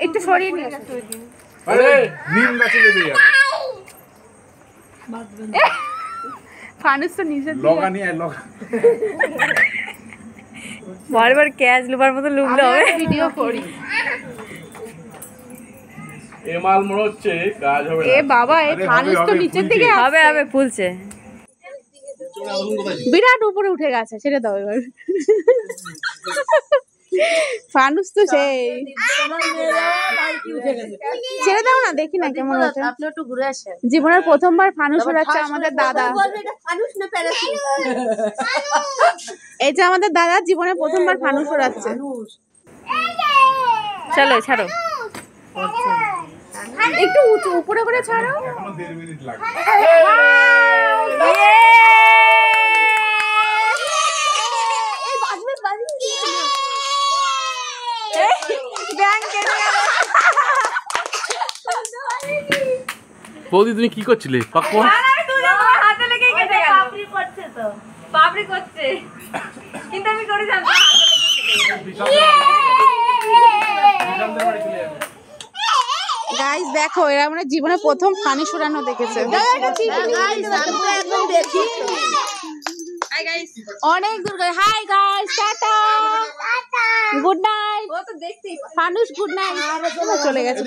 একটু সরিয়ে নিয়ে ফানুস তো নিচে বারবার ক্যাচ লুবার মতো লুবলে হবে। ভিডিও করি এ মাল মনে হচ্ছে কাজ হবে এ বাবা এই ফানুস তো নিচের দিকে হবে হবে ফুলছে বিরাট উপরে উঠে গেছে। ছেড়ে দাও এবার ফানুস তো সেই ছেড়ে দাও না দেখি না কেমন হচ্ছে। আপনি একটু ঘুরে আসেন। জীবনের প্রথমবার ফানুস ওড়াচ্ছে আমাদের দাদা। এই যে আমাদের দাদা জীবনের প্রথমবার ফানুস ওড়াচ্ছে। চলো ছাড়ো একটু উঁচু উপরে করে ছাড়ো। এখনো 1.5 মিনিট লাগবে। বৌদি তুমি কি করছিলে? হাতে লেগে কেটে গেল। পাপড়ি করছে তো পাপড়ি করছে কিন্তু আমি করে জানতাম গাইস দেখো এরা মানে জীবনে প্রথম ফানুস ওড়ানো দেখেছে। অনেক দূর করে hi guys tata good night. ফানুস গুড নাইট চলে গেছে।